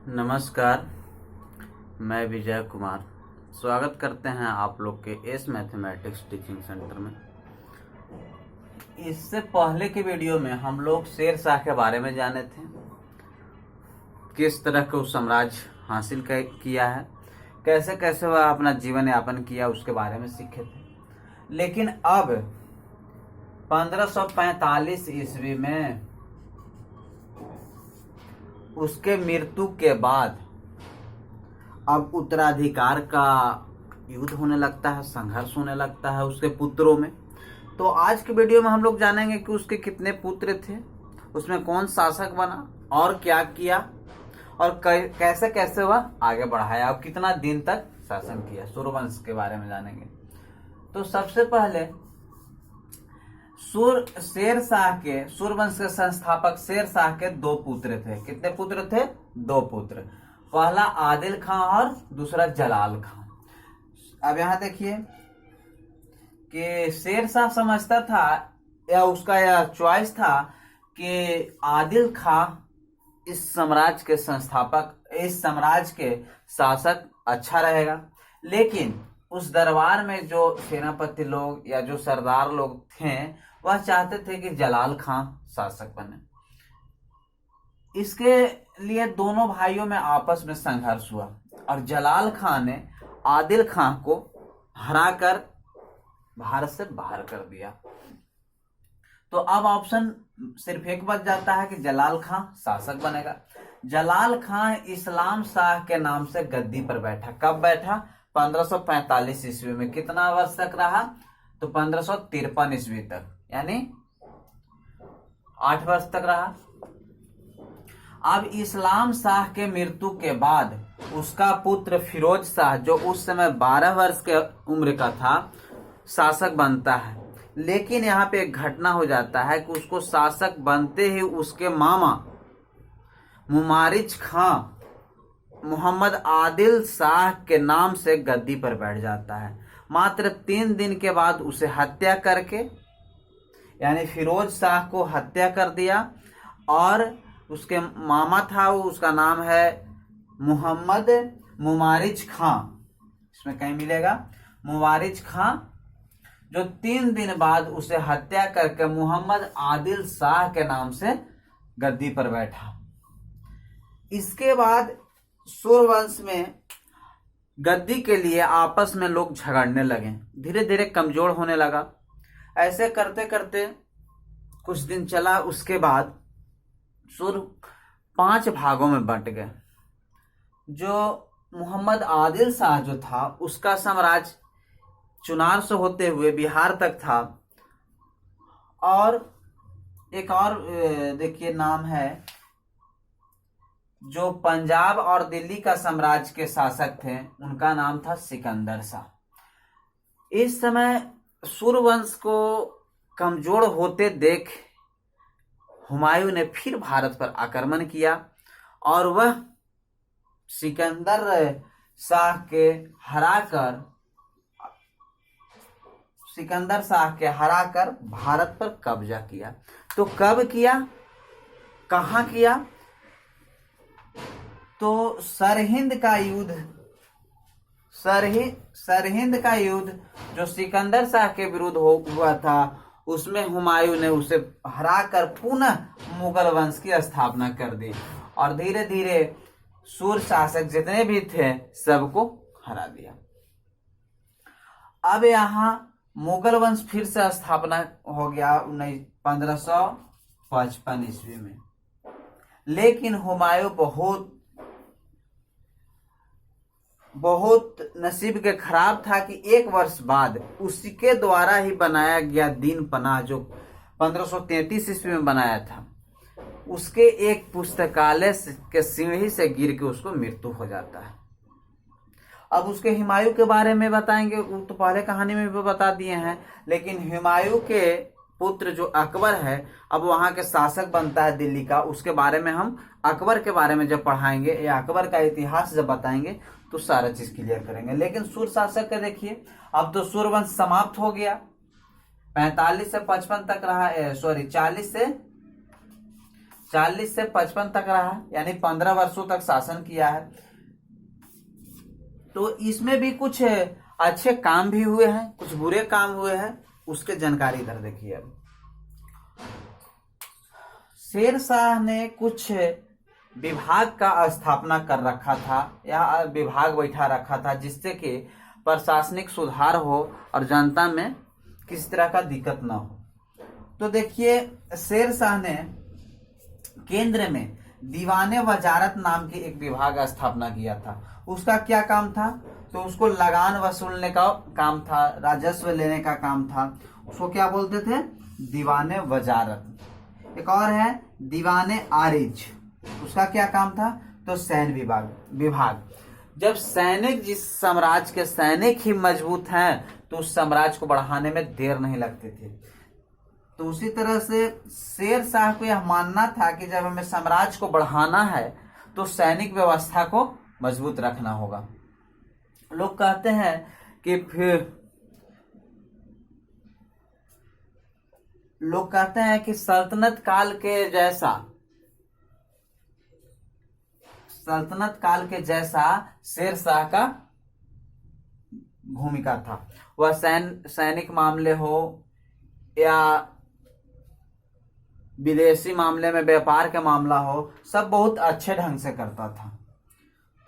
नमस्कार, मैं विजय कुमार स्वागत करते हैं आप लोग के एस मैथमेटिक्स टीचिंग सेंटर में। इससे पहले के वीडियो में हम लोग शेरशाह के बारे में जाने थे, किस तरह का उस साम्राज्य हासिल किया है, कैसे कैसे वह अपना जीवन यापन किया, उसके बारे में सीखे थे। लेकिन अब 1545 ईस्वी में उसके मृत्यु के बाद अब उत्तराधिकार का युद्ध होने लगता है, संघर्ष होने लगता है उसके पुत्रों में। तो आज के वीडियो में हम लोग जानेंगे कि उसके कितने पुत्र थे, उसमें कौन शासक बना और क्या किया और कैसे कैसे वह आगे बढ़ाया और कितना दिन तक शासन किया। सूर्यवंश के बारे में जानेंगे। तो सबसे पहले सूर्यवंश के संस्थापक शेरशाह के दो पुत्र थे। कितने पुत्र थे? दो पुत्र। पहला आदिल खां और दूसरा जलाल खां। अब यहां देखिए कि शेरशाह समझता था या उसका यह चॉइस था कि आदिल खां इस साम्राज्य के संस्थापक, इस साम्राज्य के शासक अच्छा रहेगा। लेकिन उस दरबार में जो सेनापति लोग या जो सरदार लोग थे वह चाहते थे कि जलाल खां शासक बने। इसके लिए दोनों भाइयों में आपस में संघर्ष हुआ और जलाल खां ने आदिल खां को हराकर भारत से बाहर कर दिया। तो अब ऑप्शन सिर्फ एक बच जाता है कि जलाल खां शासक बनेगा। जलाल खां इस्लाम शाह के नाम से गद्दी पर बैठा। कब बैठा? 1545 ईस्वी में। कितना वर्ष तक रहा? तो 1553 ईस्वी तक, यानी 8 वर्ष तक रहा। अब इस्लाम शाह के मृत्यु के बाद उसका पुत्र फिरोज शाह, जो उस समय 12 वर्ष के उम्र का था, शासक बनता है। लेकिन यहाँ पे एक घटना हो जाता है कि उसको शासक बनते ही उसके मामा मुमारिज खां मोहम्मद आदिल शाह के नाम से गद्दी पर बैठ जाता है। मात्र 3 दिन के बाद उसे हत्या करके, यानी फिरोज शाह को हत्या कर दिया। और उसके मामा था, वो उसका नाम है मोहम्मद मुमारिज खां, इसमें कहीं मिलेगा मुमारिज खां, जो 3 दिन बाद उसे हत्या करके मोहम्मद आदिल शाह के नाम से गद्दी पर बैठा। इसके बाद सूर्यवंश में गद्दी के लिए आपस में लोग झगड़ने लगे, धीरे धीरे कमजोर होने लगा। ऐसे करते करते कुछ दिन चला। उसके बाद सूर्य 5 भागों में बंट गए। जो मोहम्मद आदिल शाह जो था, उसका साम्राज्य चुनार से होते हुए बिहार तक था। और एक और देखिए नाम है, जो पंजाब और दिल्ली का साम्राज्य के शासक थे, उनका नाम था सिकंदर शाह। इस समय सूर्यवंश को कमजोर होते देख हुमायूं ने फिर भारत पर आक्रमण किया और वह सिकंदर शाह के हराकर भारत पर कब्जा किया। तो कब किया, कहां किया? तो सरहिंद का युद्ध जो सिकंदर शाह के विरुद्ध हुआ था, उसमें हुमायूं ने उसे हराकर पुनः मुगल वंश की स्थापना कर दी और धीरे धीरे सूर्य शासक जितने भी थे सबको हरा दिया। अब यहाँ मुगल वंश फिर से स्थापना हो गया 1555 ईस्वी में। लेकिन हुमायूं बहुत नसीब के खराब था कि 1 वर्ष बाद उसके द्वारा ही बनाया गया दीन पनाह, जो 1533 ईस्वी में बनाया था, उसके एक पुस्तकालय के सीढ़ी से गिर के उसको मृत्यु हो जाता है। अब उसके हुमायूं के बारे में बताएंगे, वो तो पहले कहानी में भी बता दिए हैं। लेकिन हुमायूं के पुत्र जो अकबर है, अब वहां के शासक बनता है दिल्ली का। उसके बारे में हम अकबर के बारे में जब पढ़ाएंगे या अकबर का इतिहास जब बताएंगे तो सारा चीज क्लियर करेंगे। लेकिन सूर्य शासक का देखिए, अब तो सूर्यवंश समाप्त हो गया। 45 से 55 तक रहा, 40 40 से 55 तक रहा, यानी 15 वर्षों तक शासन किया है। तो इसमें भी कुछ अच्छे काम भी हुए हैं, कुछ बुरे काम हुए हैं, उसके जानकारी इधर देखिए। अब शेर शाह ने कुछ विभाग का स्थापना कर रखा था या विभाग बैठा रखा था, जिससे कि प्रशासनिक सुधार हो और जनता में किसी तरह का दिक्कत ना हो। तो देखिए, शेर शाह ने केंद्र में दीवाने वजारत नाम के एक विभाग का स्थापना किया था। उसका क्या काम था? तो उसको लगान वसूलने का काम था, राजस्व लेने का काम था। उसको क्या बोलते थे? दीवाने वजारत। एक और है दीवाने आरिज, उसका क्या काम था? तो सैन्य विभाग। जब सैनिक, जिस साम्राज्य के सैनिक ही मजबूत हैं, तो उस साम्राज्य को बढ़ाने में देर नहीं लगती थी। तो उसी तरह से शेर शाह को यह मानना था कि जब हमें साम्राज्य को बढ़ाना है तो सैनिक व्यवस्था को मजबूत रखना होगा। लोग कहते हैं कि सल्तनत काल के जैसा शेर शाह का भूमिका था। वह सैनिक मामले हो या विदेशी मामले में व्यापार का मामला हो, सब बहुत अच्छे ढंग से करता था।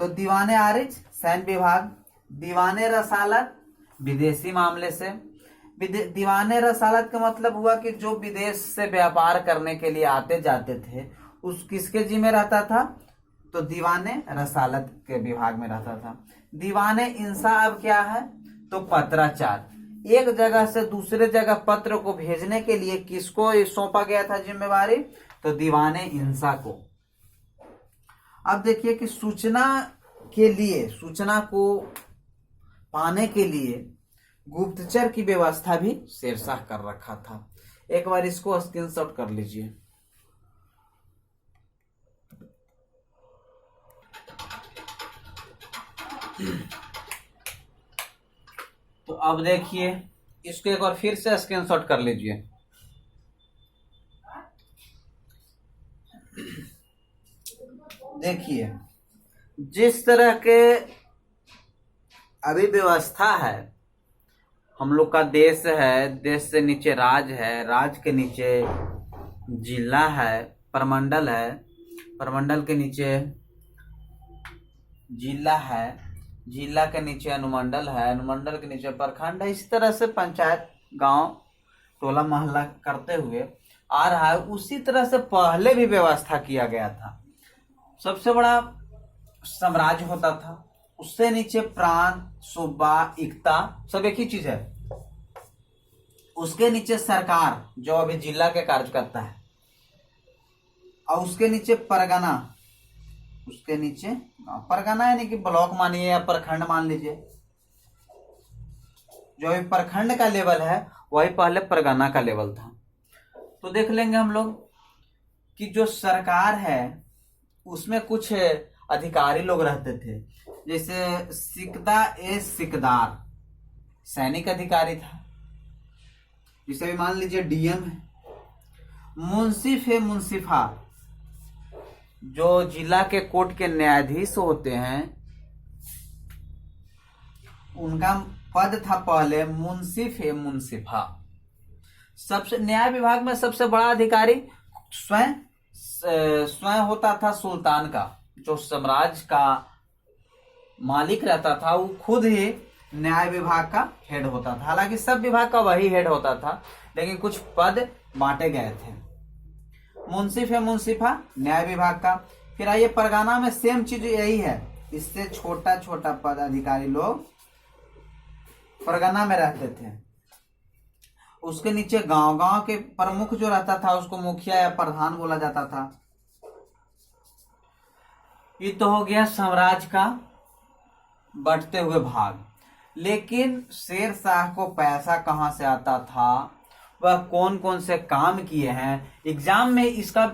तो दीवाने आरिज सैन्य विभाग, दीवाने रसालत विदेशी मामले से। दीवाने रसालत का मतलब हुआ कि जो विदेश से व्यापार करने के लिए आते जाते थे, उस किसके जिम्मे रहता था? तो दीवाने रसालत के विभाग में रहता था। दीवाने इंसाफ क्या है? तो पत्राचार, एक जगह से दूसरे जगह पत्र को भेजने के लिए किसको सौंपा गया था जिम्मेवारी? तो दीवाने इंसा को। अब देखिए कि सूचना को पाने के लिए गुप्तचर की व्यवस्था भी शेर शाह कर रखा था। एक बार इसको स्क्रीनशॉट कर लीजिए। तो अब देखिए, इसको एक बार फिर से स्क्रीनशॉट कर लीजिए। देखिए, जिस तरह के अभी व्यवस्था है, हम लोग का देश है, देश से नीचे राज्य है, राज्य के नीचे जिला है, प्रमंडल है, प्रमंडल के नीचे जिला है, जिला के नीचे अनुमंडल है, अनुमंडल के नीचे प्रखंड है। इस तरह से पंचायत, गांव, टोला मोहल्ला करते हुए आ रहा है। उसी तरह से पहले भी व्यवस्था किया गया था। सबसे बड़ा साम्राज्य होता था, उससे नीचे प्रांत, सूबा, इक्ता, सब एक ही चीज है। उसके नीचे सरकार, जो अभी जिला के कार्य करता है, और उसके नीचे परगना, उसके नीचे परगना यानी कि ब्लॉक मानिए या प्रखंड मान लीजिए। जो अभी प्रखंड का लेवल है, वही पहले परगना का लेवल था। तो देख लेंगे हम लोग कि जो सरकार है उसमें कुछ अधिकारी लोग रहते थे। जैसे सिकदार सैनिक अधिकारी था, जिसे भी मान लीजिए डीएम है। मुंसिफ है मुंसिफा, जो जिला के कोर्ट के न्यायाधीश होते हैं, उनका पद था पहले मुंसिफ है मुंसिफा। सबसे न्याय विभाग में सबसे बड़ा अधिकारी स्वयं होता था सुल्तान का, जो साम्राज्य का मालिक रहता था, वो खुद ही न्याय विभाग का हेड होता था। हालांकि सब विभाग का वही हेड होता था, लेकिन कुछ पद बांटे गए थे। मुंसिफ है मुंसिफा न्याय विभाग का। फिर आइए परगना में सेम चीज यही है, इससे छोटा छोटा पद अधिकारी लोग परगना में रहते थे। उसके नीचे गांव के प्रमुख जो रहता था उसको मुखिया या प्रधान बोला जाता था। ये तो हो गया साम्राज्य का बढ़ते हुए भाग। लेकिन शेर शाह को पैसा कहां से आता था, वह कौन कौन से काम किए हैं, एग्जाम में इसका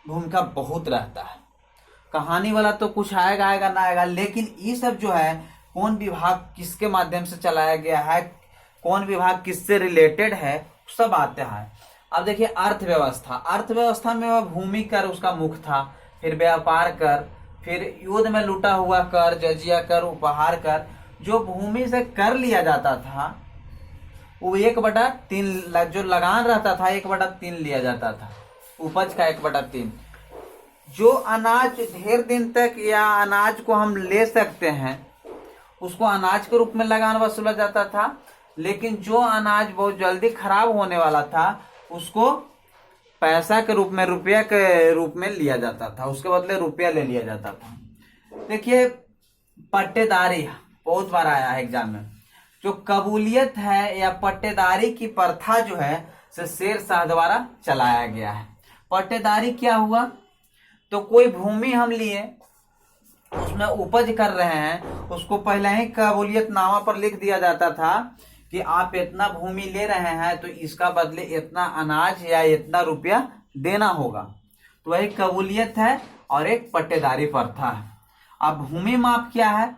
भूमिका बहुत रहता है। कहानी वाला तो कुछ आएगा ना आएगा, लेकिन ये सब जो है, कौन विभाग किसके माध्यम से चलाया गया है, कौन विभाग किससे रिलेटेड है, सब आते हैं। अब देखिए अर्थव्यवस्था, अर्थव्यवस्था में वह भूमि कर उसका मुख्य था, फिर व्यापार कर, फिर युद्ध में लूटा हुआ कर, जजिया कर, उपहार कर। जो भूमि से कर लिया जाता था वो 1/3 जो लगान रहता था 1/3 लिया जाता था, उपज का 1/3। जो अनाज ढेर दिन तक या अनाज को हम ले सकते हैं उसको अनाज के रूप में लगान वसूला जाता था, लेकिन जो अनाज बहुत जल्दी खराब होने वाला था उसको पैसा के रूप में, रुपया के रूप में लिया जाता था, उसके बदले रुपया ले लिया जाता था। देखिए पट्टेदारी बहुत बार आया है एग्जाम में। जो कबूलियत है या पट्टेदारी की प्रथा जो है से शेर शाह द्वारा चलाया गया है। पट्टेदारी क्या हुआ, तो कोई भूमि हम लिए उसमें उपज कर रहे हैं, उसको पहले ही कबूलियतनामा पर लिख दिया जाता था कि आप इतना भूमि ले रहे हैं तो इसका बदले इतना अनाज या इतना रुपया देना होगा। तो वही कबूलियत है और एक पट्टेदारी प्रथा है। अब भूमि माप क्या है,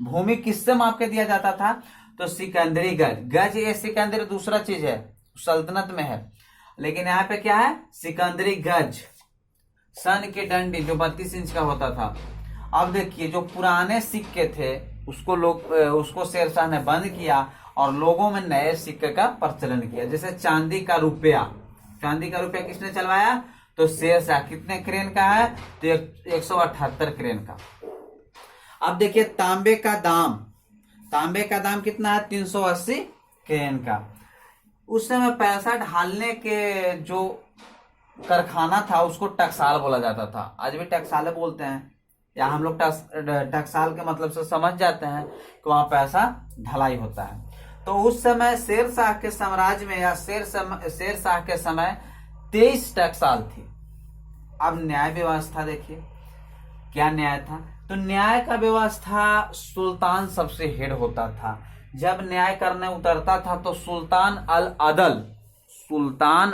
भूमि किससे माप के दिया जाता था, तो सिकंदरी गज। गज ये सिकंदरी दूसरा चीज है, सल्तनत में है, लेकिन यहाँ पे क्या है, सिकंदरी गज, सन की डंडी जो 32 इंच का होता था। अब देखिए जो पुराने सिक्के थे उसको शेरशाह ने बंद किया और लोगों में नए सिक्के का प्रचलन किया। जैसे चांदी का रुपया, चांदी का रुपया किसने चलवाया, तो शेरशाह। कितने क्रेन का है, तो 178 क्रेन का। अब देखिए तांबे का दाम, तांबे का दाम कितना है, 380 क्रेन का। उस समय पैसा ढालने के जो कारखाना था उसको टकसाल बोला जाता था, आज भी टकसाले बोलते हैं, या हम लोग टकसाल के मतलब से समझ जाते हैं कि वहां पैसा ढलाई होता है। तो उस समय शेरशाह के साम्राज्य में या शेरशाह के समय 23 टकसाल थी। अब न्याय व्यवस्था देखिए क्या न्याय था, तो न्याय का व्यवस्था सुल्तान सबसे हेड होता था। जब न्याय करने उतरता था तो सुल्तान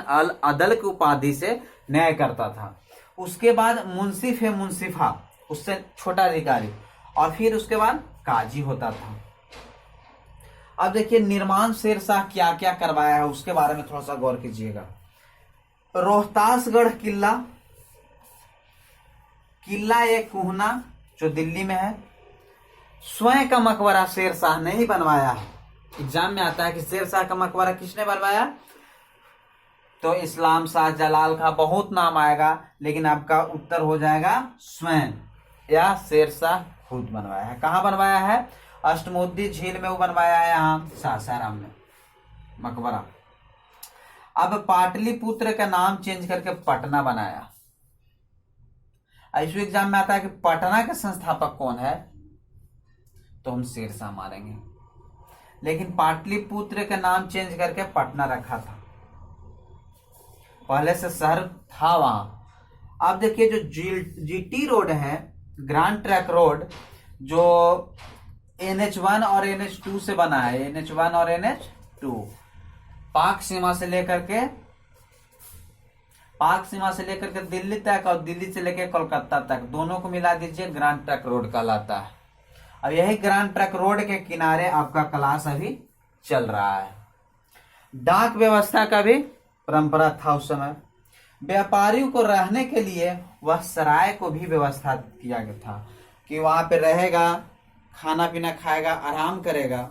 अल अदल की उपाधि से न्याय करता था। उसके बाद मुंसिफ है मुंसिफा, उससे छोटा अधिकारी, और फिर उसके बाद काजी होता था। अब देखिए निर्माण शेरशाह क्या क्या करवाया है उसके बारे में थोड़ा सा गौर कीजिएगा। रोहतासगढ़ किला, किला एक कुहना जो दिल्ली में है। स्वयं का मकबरा शेरशाह ने ही बनवाया है। एग्जाम में आता है कि शेरशाह का मकबरा किसने बनवाया, तो इस्लाम शाह जलाल का बहुत नाम आएगा, लेकिन आपका उत्तर हो जाएगा स्वयं या शेरशाह खुद बनवाया है। कहाँ बनवाया है, अष्टमुद्दी झील में वो बनवाया है, यहाँ सासाराम में मकबरा। अब पाटलिपुत्र का नाम चेंज करके पटना बनाया। ऐसे एग्जाम में आता है कि पटना के संस्थापक कौन है, तो हम शेरशाह मारेंगे, लेकिन पाटलिपुत्र का नाम चेंज करके पटना रखा था, पहले से शहर था वहां। अब देखिए जो जीटी रोड है, ग्रांड ट्रैक रोड, जो NH1 और NH2 से बना है, NH1 और NH2, पाक सीमा से लेकर के दिल्ली तक और दिल्ली से लेकर कोलकाता तक, दोनों को मिला दीजिए ग्रांड ट्रैक रोड कहलाता है। अब यही ग्रांड ट्रैक रोड के किनारे आपका क्लास अभी चल रहा है। डाक व्यवस्था का भी परंपरा था उस समय। व्यापारियों को रहने के लिए वह सराय को भी व्यवस्था किया गया था कि वहां पे रहेगा, खाना पीना खाएगा, आराम करेगा।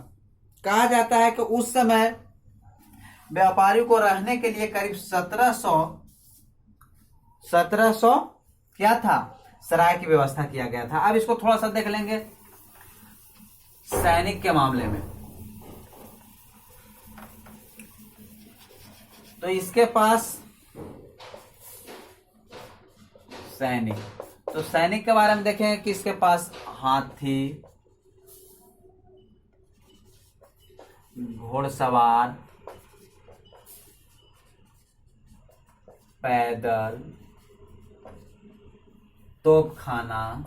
कहा जाता है कि उस समय व्यापारियों को रहने के लिए करीब 1700 क्या था, सराय की व्यवस्था किया गया था। अब इसको थोड़ा सा देख लेंगे सैनिक के मामले में। तो इसके पास सैनिक, तो सैनिक के बारे में देखें कि इसके पास हाथी, घोड़सवार, पैदल, तोपखाना,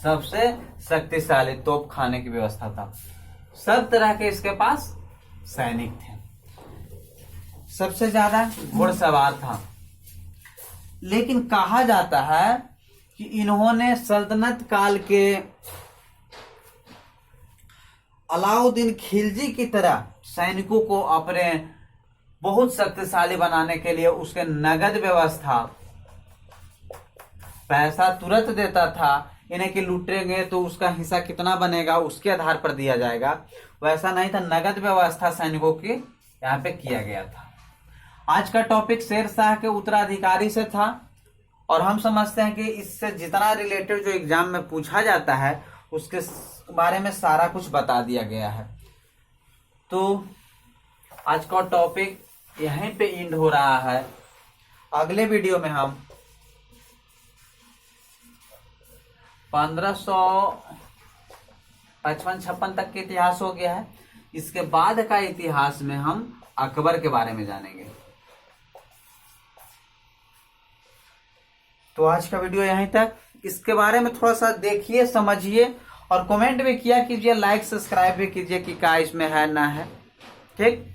सबसे शक्तिशाली तोपखाने की व्यवस्था था। सब तरह के इसके पास सैनिक थे। सबसे ज्यादा घोड़सवार था। लेकिन कहा जाता है कि इन्होंने सल्तनत काल के अलाउद्दीन खिलजी की तरह सैनिकों को अपने बहुत शक्तिशाली बनाने के लिए उसके नगद व्यवस्था, पैसा तुरंत देता था, इन्हें कि लूटेंगे तो उसका हिस्सा कितना बनेगा उसके आधार पर दिया जाएगा, वैसा नहीं था। नगद व्यवस्था सैनिकों की यहाँ पे किया गया था। आज का टॉपिक शेर शाह के उत्तराधिकारी से था और हम समझते हैं कि इससे जितना रिलेटेड जो एग्जाम में पूछा जाता है उसके बारे में सारा कुछ बता दिया गया है। तो आज का टॉपिक यहीं पे एंड हो रहा है। अगले वीडियो में हम 1555-56 तक के इतिहास हो गया है, इसके बाद का इतिहास में हम अकबर के बारे में जानेंगे। तो आज का वीडियो यहीं तक। इसके बारे में थोड़ा सा देखिए, समझिए और कमेंट भी किया कीजिए, लाइक सब्सक्राइब भी कीजिए कि क्या इसमें है ना है। ठीक।